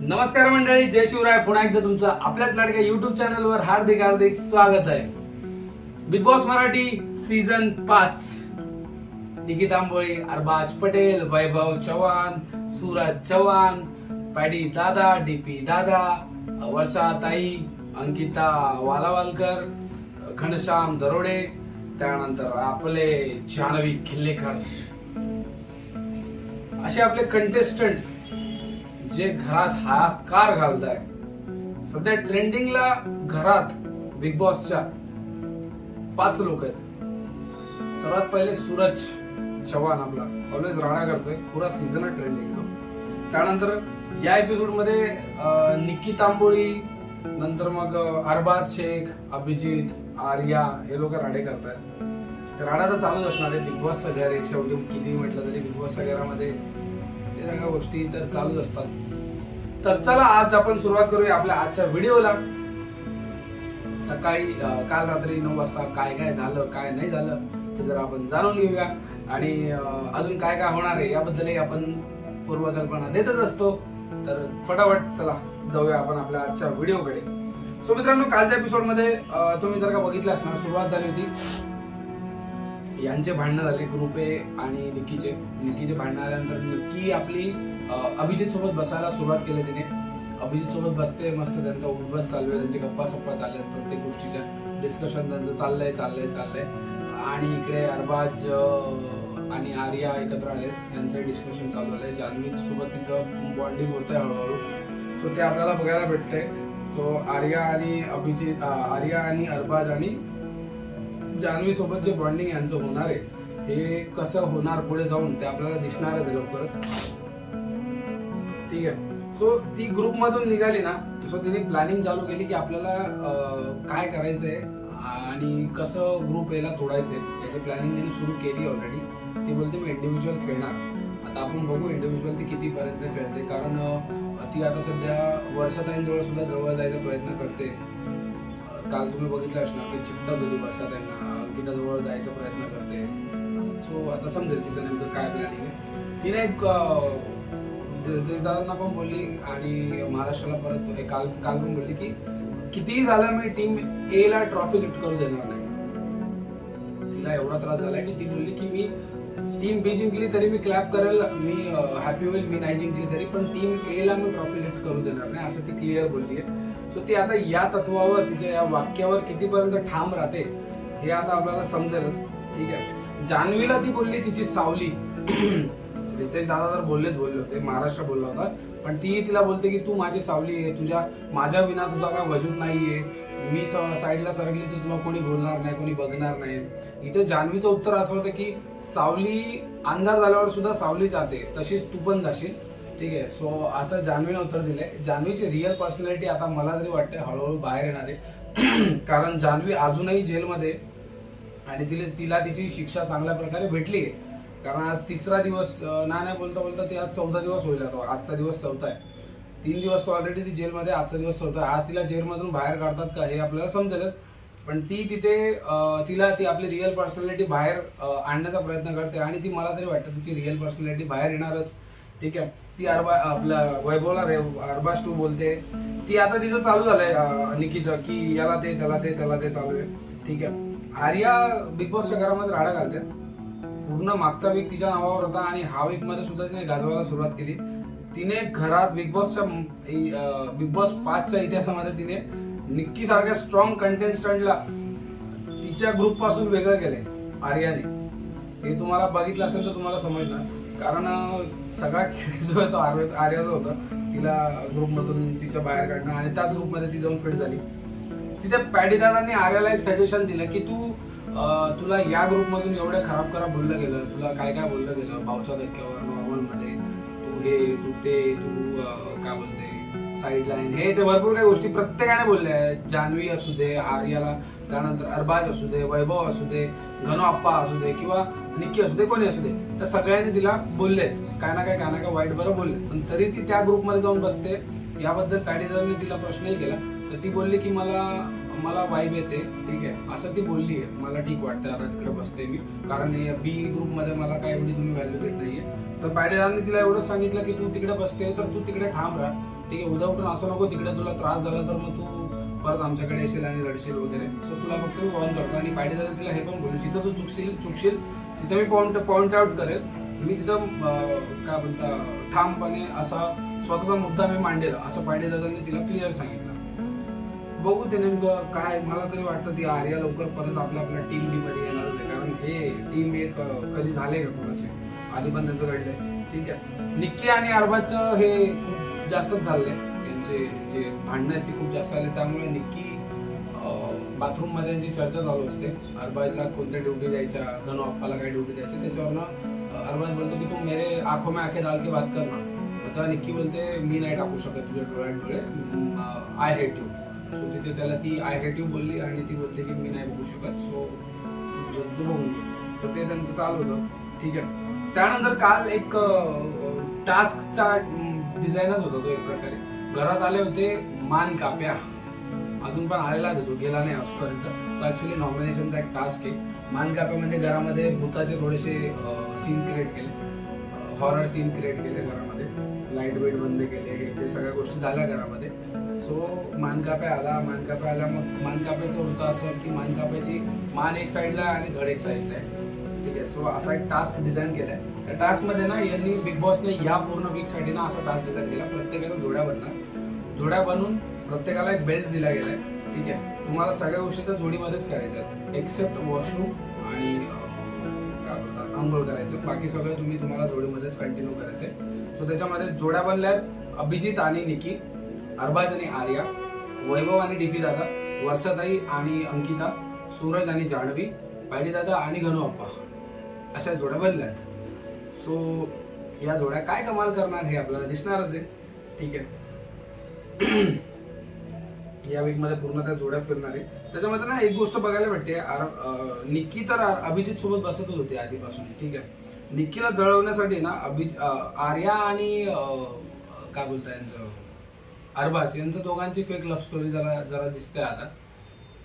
नमस्कार मंडळी, जय शिवराय. पुन्हा एकदा तुमचं आपल्याच लाडक्या युट्यूब चॅनलवर हार्दिक हार्दिक स्वागत आहे. Big boss Marathi season 5. निकी तांबोळी, अरबाज पटेल, वैभव चव्हाण, सूरज चव्हाण, पॅडी दादा, डीपी दादा, वर्षा ताई, अंकिता वालावालकर, घनश्याम दरोडे, त्यानंतर आपले जान्हवी खिल्लेकर, असे आपले कंटेस्टंट जे घरात हाहाकार घालताय. सध्या ट्रेंडिंगला घरात बिग बॉसच्या 5 लोक आहेत. सर्वात पहिले सूरज चव्हाण, आपला ऑलवेज राडा करतोय, पुरा सीझन ट्रेंडिंग. त्यानंतर या एपिसोड मध्ये निकी तांबोळी, नंतर मग अरबाज शेख, अभिजित, आर्या हे लोक राडे करतायत. राडा तर चालूच असणार आहे. बिग बॉसचं घर आहे शेवटी, किती म्हटलं तरी बिग बॉसच्या घरामध्ये ते सगळ्या गोष्टी तर चालूच असतात. तर चला आज आपण सुरुवात करूया आपल्या आजच्या व्हिडिओला. सकाळी काल रात्री 9 वाजता काय काय झालं काय नाही झालं ते जरा आपण जाणून घेऊया, आणि अजून काय काय होणार आहे याबद्दलही आपण पूर्वकल्पना देतच असतो. तर फटाफट चला जाऊया आपण आपल्या आजच्या व्हिडिओकडे. सो मित्रांनो, कालच्या एपिसोडमध्ये तुम्ही जर का बघितलं असणार, सुरुवात झाली होती, यांचे भांडणं झाले, ग्रुप ए आणि निकीचे भांडणं आल्यानंतर निकी आपली अभिजित सोबत बसायला सुरुवात केली. तिने अभिजित सोबत बसते, मस्त त्यांचा उठबस चालू आहे, त्यांची गप्पा सप्पा चालल्या, प्रत्येक गोष्टीच्या डिस्कशन त्यांचं चाललंय. आणि इकडे अरबाज आणि आर्या एकत्र आले, त्यांचं डिस्कशन चालू झालंय. जान्हवी सोबत तिचं बॉन्डिंग होतंय हळूहळू. सो ते आपल्याला बघायला भेटतंय. सो आर्या आणि अरबाज आणि जान्हवी सोबत जे बॉन्डिंग यांचं होणार आहे, हे कसं होणार पुढे जाऊन ते आपल्याला दिसणारच आहे लवकरच. ठीक आहे. सो ती ग्रुप मधून निघाली ना, सो तिने प्लॅनिंग चालू केली की आपल्याला काय करायचंय आणि कसं ग्रुप याला तोडायचंय याची प्लॅनिंग तिने सुरू केली ऑलरेडी. ती बोलते मी इंडिव्हिज्युअल खेळणार. आता आपण बघू इंडिव्हिज्युअल ती कितीपर्यंत खेळते, कारण ती आता सध्या वर्षाताईंजवळ सुद्धा जवळ जायचा प्रयत्न करते. काल तुम्ही बघितलं असणार, ते चिकटत होती वर्षाताईंना, अंकिता जवळ जायचा प्रयत्न करते. सो आता समजेल तिचं नेमकं काय प्लॅनिंग आहे. तिने एक दादांना पण बोलली आणि महाराष्ट्राला परत काल पण बोलली की कितीही झालं मी टीम ए ला ट्रॉफी लिफ्ट करू देणार नाही. तिला एवढा त्रास झालाय की ती बोलली की मी टीम बी जिंकली तरी मी क्लॅप करेल, मी हॅपी होईल, मी नाही जिंकली तरी, पण टीम ए ला मी ट्रॉफी लिफ्ट करू देणार नाही, असं ती क्लिअर बोलली आहे. सो ती आता या तत्वावर, तिच्या या वाक्यावर कितीपर्यंत ठाम राहते हे आता आपल्याला समजेलच. ठीक आहे. जान्हवीला ती बोलली तिची सावली. रितेश दादा तर बोलले होते, महाराष्ट्र बोलला होता, पण ती तिला बोलते की तू माझी सावली आहे, माझ्या विना तुझा काय वजूद नाहीये, मी साईडला सरकली तर तुला कोणी बोलणार नाही, कोणी बघणार नाही. इथे जान्हवीचं उत्तर असं होतं की सावली अंधार झाल्यावर सुद्धा सावली जाते, तशीच तू पण जाशील. ठीक आहे. सो असं जान्हवीने उत्तर दिलंय. जान्हवीची रिअल पर्सनॅलिटी आता मला तरी वाटतंय हळूहळू बाहेर येणार आहे. कारण जान्हवी अजूनही जेलमध्ये आणि तिला तिची शिक्षा चांगल्या प्रकारे भेटली आहे. कारण आज 3रा दिवस नाही बोलता ती आज 14 दिवस होईल. आजचा दिवस 4था आहे. 3 दिवस तो ऑलरेडी ती जेलमध्ये, आजचा दिवस 4था आहे. आज तिला जेलमधून बाहेर काढतात का हे आपल्याला समजेलच, पण ती तिथे ती आपली रिअल पर्सनॅलिटी बाहेर आणण्याचा प्रयत्न करते आणि ती मला तरी वाटतं तिची रिअल पर्सनॅलिटी बाहेर येणारच. ठीक आहे. ती आपल्या वैभवला अरबाज 2 बोलते. ती आता तिचं चालू झालंय निकीचं की याला ते त्याला ते चालू आहे. ठीक आहे. आर्या बिग बॉसच्या घरामध्ये राडा घालते. पूर्ण मागचा वीक तिच्या नावावर होता आणि हा वीक मध्ये सुद्धा तिने गाजवायला सुरुवात केली. तिने घरात बिग बॉस 5च्या इतिहासामध्ये तिने निक्की सारख्या स्ट्रॉंग कंटेस्टंटला तिच्या ग्रुप पासून वेगळं केलंय आर्याने. हे तुम्हाला बघितलं असेल तर तुम्हाला समजणार, कारण सगळा खेळ जो आहे तो आर्याचा होता. तिला ग्रुपमधून तिच्या बाहेर काढणं आणि त्याच ग्रुपमध्ये ती जाऊन फिट झाली. तिथे पॅडी दादांनी आर्याला एक सजेशन दिलं की तुला या ग्रुपमधून एवढं खराब बोललं गेलं, तुला काय बोललं गेलं भाऊच्या धक्क्यावर, नॉर्मलमध्ये तू काय बोलते साईड लाईन, हे ते भरपूर काही गोष्टी प्रत्येकाने बोलल्या आहेत. जान्हवी असू दे, आर्याला, त्यानंतर अरबाज असू दे, वैभव असू दे, घनो आप्पा असू दे किंवा निक्की असू दे, कोणी असू दे, तर सगळ्यांनी तिला बोलले काय ना काय वाईट बरं बोलले. पण तरी ती त्या ग्रुपमध्ये जाऊन बसते. याबद्दल पॅडी दादांनी तिला प्रश्नही केला, तर ती बोलली की मला मला वाईब येते, ठीक आहे असं ती बोलली आहे, मला ठीक वाटतं आता तिकडे बसते मी, कारण बी ग्रुपमध्ये मला काय एवढी तुम्ही व्हॅल्यू देत नाहीये. तर पायडेदारांनी तिला एवढंच सांगितलं की तू तिकडे बसते तर तू तिकडे ठाम राहा, ठीक आहे, उद्या उठून असं नको तिकडे तुला त्रास झाला तर मग तू परत आमच्याकडे येशील आणि रडशील वगैरे. सो तुला फक्त मी वॉर्न करतो. आणि पायडेदार तिला हे पण बोलू, जिथं तू चुकशील तिथं मी पॉइंट आउट करेल, मी तिथं काय बोलता ठामपणे असा स्वतःचा मुद्दा मी मांडेल, असं पायडेदादांनी तिला क्लिअर सांगितलं. बघू ते नेमकं काय. मला तरी वाटतं ती आर्या लवकर परत आपल्या टीम बी मध्ये येणारच आहे, कारण हे टीम एक कधी झाले का कोणाचे, आधी पण त्यांचं घडलंय, ठीक आहे. निक्की आणि अरबाजचं हे खूप जास्तच झालंय, यांचे जे भांडणं आहेत ते खूप जास्त आले, त्यामुळे निक्की बाथरूम मध्ये जी चर्चा चालू असते, अरबाजला कोणत्या ड्युटी द्यायच्या, धनु अप्पाला काय ड्युटी द्यायची, त्याच्यावरनं अरबाज बोलतो की तू मेरे आंखों में आंखें डाल के बात कर ना. आता निक्की बोलते मी नाही टाकू शकत तुझ्या डोळ्यात, आय हेट यू. सो तिथे त्याला ती आय हेट यू बोलली आणि ती बोलते की मी नाही बघू शकत, सो तू बघून घे. सो ते त्यांचं चालू होतं, ठीक आहे. त्यानंतर काल एक टास्कचा डिझाईनच होता तो एक प्रकारे. घरात आले होते मान काप्या, अजून पण आलेला तो गेला नाही आजपर्यंत. तो ऍक्च्युली नॉमिनेशनचा एक टास्क आहे. मान काप्या म्हणजे घरामध्ये भूताचे थोडेसे सीन क्रिएट केले, हॉरर सीन क्रिएट केले घरामध्ये, लाईट वेट बंद केले, ते सगळ्या गोष्टी झाल्या घरामध्ये. सो मानकाप्या आला, मग मानकाप्याचं होतं असं की मानकाप्याची मान एक साईडला आणि धड एक साईडला आहे, ठीक आहे. सो असा एक टास्क डिझाईन केलाय. त्या टास्कमध्ये ना यांनी बिग बॉसने या पूर्ण वीकसाठी ना असा टास्क डिझाईन केला, प्रत्येकाला जोड्या बनणार, जोड्या बनवून प्रत्येकाला एक बेल्ट दिला गेलाय, ठीक आहे. तुम्हाला सगळ्या गोष्टी तर जोडीमध्येच करायच्या आहेत, एक्सेप्ट वॉशरूम आणि काय बोलतात आंघोळ करायचं, बाकी सगळं तुम्हाला जोडीमध्येच कंटिन्यू करायचंय. सो त्याच्यामध्ये जोड्या बनल्या आहेत अभिजित आणि निकी, अरबाज आणि आर्या, वैभव आणि डीपी दादा, वर्षाताई आणि अंकिता, सूरज आणि जान्हवी, पायडेदादा आणि गणू अप्पा, अशा जोड्या बनल्या आहेत. सो या जोड्या काय कमाल करणार हे आपल्याला दिसणारच आहे, ठीक आहे. या वीक मध्ये पूर्ण त्या जोड्या फिरणार आहे. त्याच्यामध्ये ना एक गोष्ट बघायला भेटते, निक्की तर अभिजित सोबत बसतच होती आधीपासून, ठीक आहे. निक्कीला जळवण्यासाठी ना आर्या आणि काय बोलता यांचं अरबाज यांचं दोघांची फेक लव्ह स्टोरी जरा दिसते आता.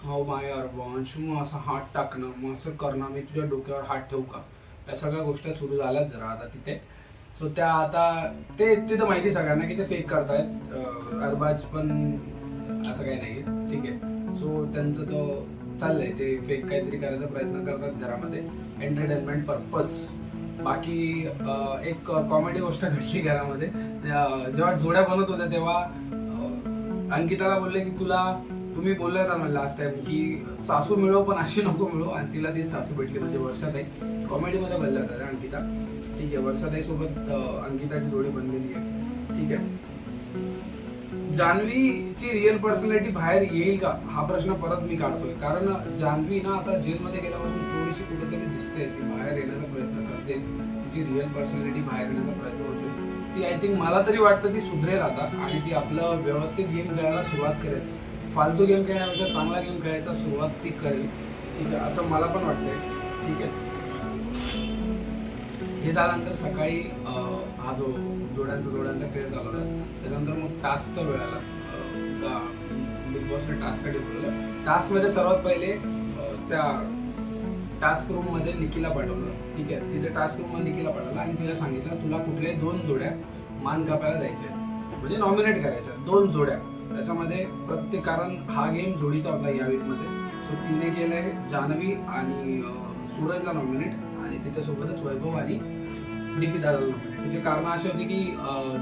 हो माय अरबाज, मग असं हात टाकणं, मग असं करणं, मी तुझ्या डोक्यावर हात ठेवू का, या सगळ्या गोष्टी सुरू झाल्यात जरा आता तिथे. सो त्या आता ते तर माहिती सगळ्यांना की ते फेक करतायत. अरबाज पण असं काही नाही, ठीक आहे. सो त्यांचं तो चाललंय, ते फेक काहीतरी करायचा प्रयत्न करतात घरामध्ये, एंटरटेनमेंट पर्पज. बाकी एक कॉमेडी गोष्ट घडली घरामध्ये. जेव्हा जोड्या बनत होत्या तेव्हा अंकिताला बोलले की तुम्ही बोलले होता मला लास्ट टाइम की सासू मिळव पण अशी नको मिळव, आणि तिला तीच सासू भेटली, म्हणजे वर्षाताई. कॉमेडीमध्ये बोलल्या होत्या अंकिता, ठीक आहे. वर्षाताई सोबत अंकिताची जोडी बनलेली आहे, ठीक आहे. जान्हवीची रिअल पर्सनॅलिटी बाहेर येईल का हा प्रश्न परत मी काढतोय, कारण जान्हवी ना आता जेलमध्ये गेल्यापासून थोडीशी कुठेतरी दिसते, ती बाहेर येण्याचा प्रयत्न करते, तिची रिअल पर्सनॅलिटी बाहेर येण्याचा प्रयत्न होतो. ती आय थिंक मला तरी वाटतं ती सुधरेल आता, आणि ती आपलं व्यवस्थित गेम खेळायला सुरुवात करेल. फालतू गेम खेळण्यापेक्षा चांगला गेम खेळायचा सुरुवात ती करेल, ठीक आहे, असं मला पण वाटतंय, ठीक आहे. हे झाल्यानंतर सकाळी हा जो जोड्यांचा खेळ झाला होता, त्याच्यानंतर मग टास्कचा वेळ आला. बिग बॉसने टास्कसाठी बोलवलं. टास्कमध्ये सर्वात पहिले त्या टास्क रूम मध्ये निकीला पाठवलं, ठीक आहे. तिथे टास्क रूम मध्ये निकीला पाठवलं आणि तिला सांगितलं तुला कुठल्याही 2 जोड्या मान कापायला द्यायच्या आहेत, म्हणजे नॉमिनेट करायच्या 2 जोड्या. त्याच्यामध्ये कारण हा गेम जोडीचा होता या वीक मध्ये. सो तिने केलंय जान्हवी आणि सूरजला नॉमिनेट, आणि त्याच्यासोबतच वैभव आणि डीपी दादाला नॉमिनेट. तिचे कारण असे होते की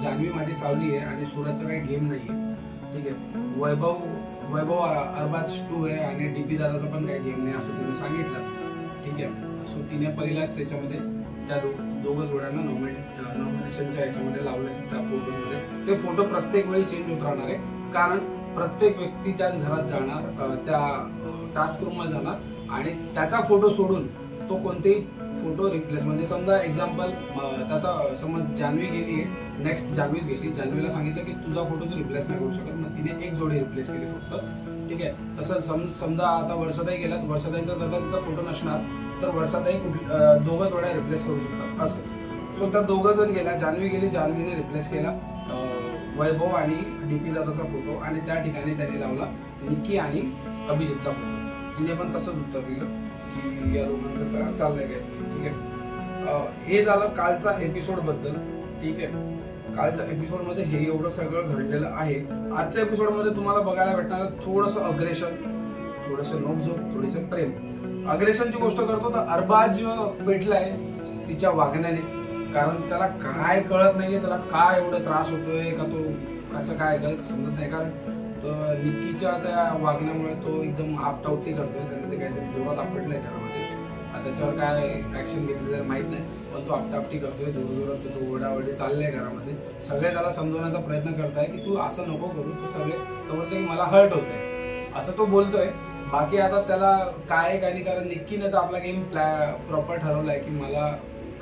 जान्हवी माझी सावली आहे आणि सूरजचा काही गेम नाही आहे, ठीक आहे. वैभव अरबाज 2 आहे आणि डीपी दादाचा पण काही गेम नाही असं तिने सांगितलं, ठीक आहे. सो तिने पहिल्याच याच्यामध्ये त्या दोघं जोड्यांना नॉमिनेशनच्या याच्यामध्ये लावले. त्या फोटोमध्ये ते फोटो प्रत्येक वेळी चेंज होत राहणार आहे, कारण प्रत्येक व्यक्ती त्या घरात जाणार, त्या टास्क रूम मध्ये जाणार, आणि त्याचा फोटो सोडून तो कोणतेही फोटो रिप्लेस, म्हणजे समजा एक्झाम्पल त्याचा समज जान्हवी गेली आहे, नेक्स्ट जान्हवीच गेली, जान्हवीला सांगितलं की तुझा फोटो तू रिप्लेस नाही करू शकत, मग तिने एक जोडी रिप्लेस केली फक्त, ठीक आहे. तसं समजा आता वर्षाताई गेल्यात, वर्षाताईंचा जर तिचा फोटो नसणार तर वर्षाताई 2 जोड्या रिप्लेस करू शकतात असं. सो त्या 2 जण गेल्या, जान्हवी गेली, जान्हवीने रिप्लेस केला वैभव आणि डीपी दादाचा फोटो, आणि त्या ठिकाणी त्यांनी लावला निक्की आणि अभिजितचा फोटो, तिने पण तसंच उत्तर दिलं की या दोघांचं चाललंय काय. ठीक आहे, हे झालं कालचा एपिसोड बद्दल. ठीक आहे, कालच्या एपिसोड मध्ये हे एवढं सगळं घडलेलं आहे. आजच्या एपिसोड मध्ये तुम्हाला बघायला भेटणार थोडंसं अग्रेशन, थोडंसं नोकझोक, थोडंसं प्रेम. अग्रेशनची गोष्ट करतो तर अरबाज पेटलाय तिच्या वागण्याने, कारण त्याला काय कळत नाहीये, त्याला काय एवढं त्रास होतोय का, तो कसं काय समजत नाही. कारण निक्कीच्या त्या वागण्यामुळे तो एकदम आपटावटी करतोय, त्याने ते काहीतरी जोरात आपटलंय घरामध्ये. त्याच्यावर काय ऍक्शन घेतली तर माहित नाही, पण तो आपटापटी करतोय, जोरजोरात त्याचं ओरडाओरडी चाललंय घरामध्ये. सगळे त्याला समजवण्याचा प्रयत्न करताय की तू असं नको करू, तू सगळे तो बोलतोय की मला हर्ट होतंय असं तो बोलतोय. बाकी आता त्याला काय काय नाही, कारण निक्कीने तर आपला गेम प्रॉपर ठरवलाय की मला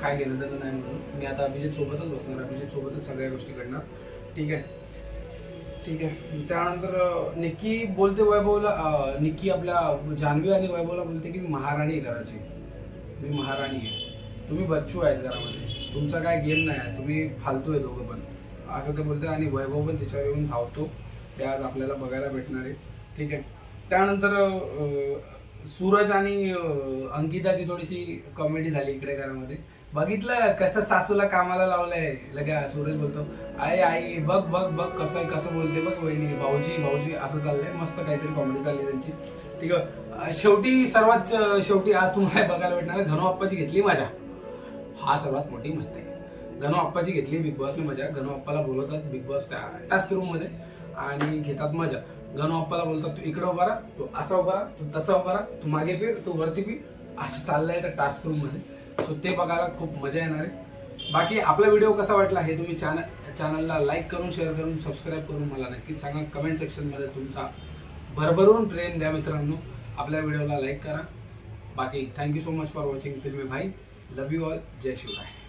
काय घेणं देणं नाही म्हणून मी आता अभिजित सोबतच बसणार, अभिजित सोबतच सगळ्या गोष्टी करणार. ठीक आहे, ठीक आहे. त्यानंतर निक्की बोलते वैभवला, निक्की आपल्या जान्हवी आणि वैभवला बोलते की मी महाराणी आहे घराची, मी महाराणी आहे, तुम्ही बच्चू आहेत घरामध्ये, तुमचा काय गेम नाही आहे, तुम्ही फालतू आहे दोघं पण, असं ते बोलते. आणि वैभव पण त्याच्यावर येऊन धावतो, ते आज आपल्याला बघायला भेटणार आहे. ठीक आहे, त्यानंतर सूरज आणि अंकिताची थोडीशी कॉमेडी झाली इकडे घरामध्ये. बघितलं कसं सासूला कामाला लावलंय, लगे सूरज बोलतो आई आई बघ बघ बघ कसं बोलते बघ वहिनी, भाऊजी भाऊजी असं चाललंय. मस्त काहीतरी कॉमेडी चालली त्यांची. ठीक आहे, सर्वात शेवटी आज तुम्हाला बघायला भेटणार आहे गणू आप्पाची घेतली मजा. हा सर्वात मोठी मस्त आहे, गणू आप्पाची घेतली बिग बॉसने मजा. गणू आप्पाला बोलवतात बिग बॉस त्या टास्क रूम मध्ये आणि घेतात मजा. गणू आप्पाला बोलतात तू इकडे उभा राहा, तू असा उभा राहा, तू तसा उभा राहा, तू मागे फिर, तू वरती फिर, असं चाललंय त्या टास्क रूम मध्ये. सो ते बघायला खूप मजा येणार आहे. बाकी आपला व्हिडिओ कसा वाटला हे तुम्ही चॅनलला लाईक करून, शेअर करून, सबस्क्राईब करून मला नक्कीच सांगा. कमेंट सेक्शन मध्ये तुमचा भरभरून प्रेम द्या मित्रांनो. आपल्या व्हिडिओला लाईक करा. बाकी thank you so much for watching फिल्मी भाई. लव यू ऑल. जय शिवराय.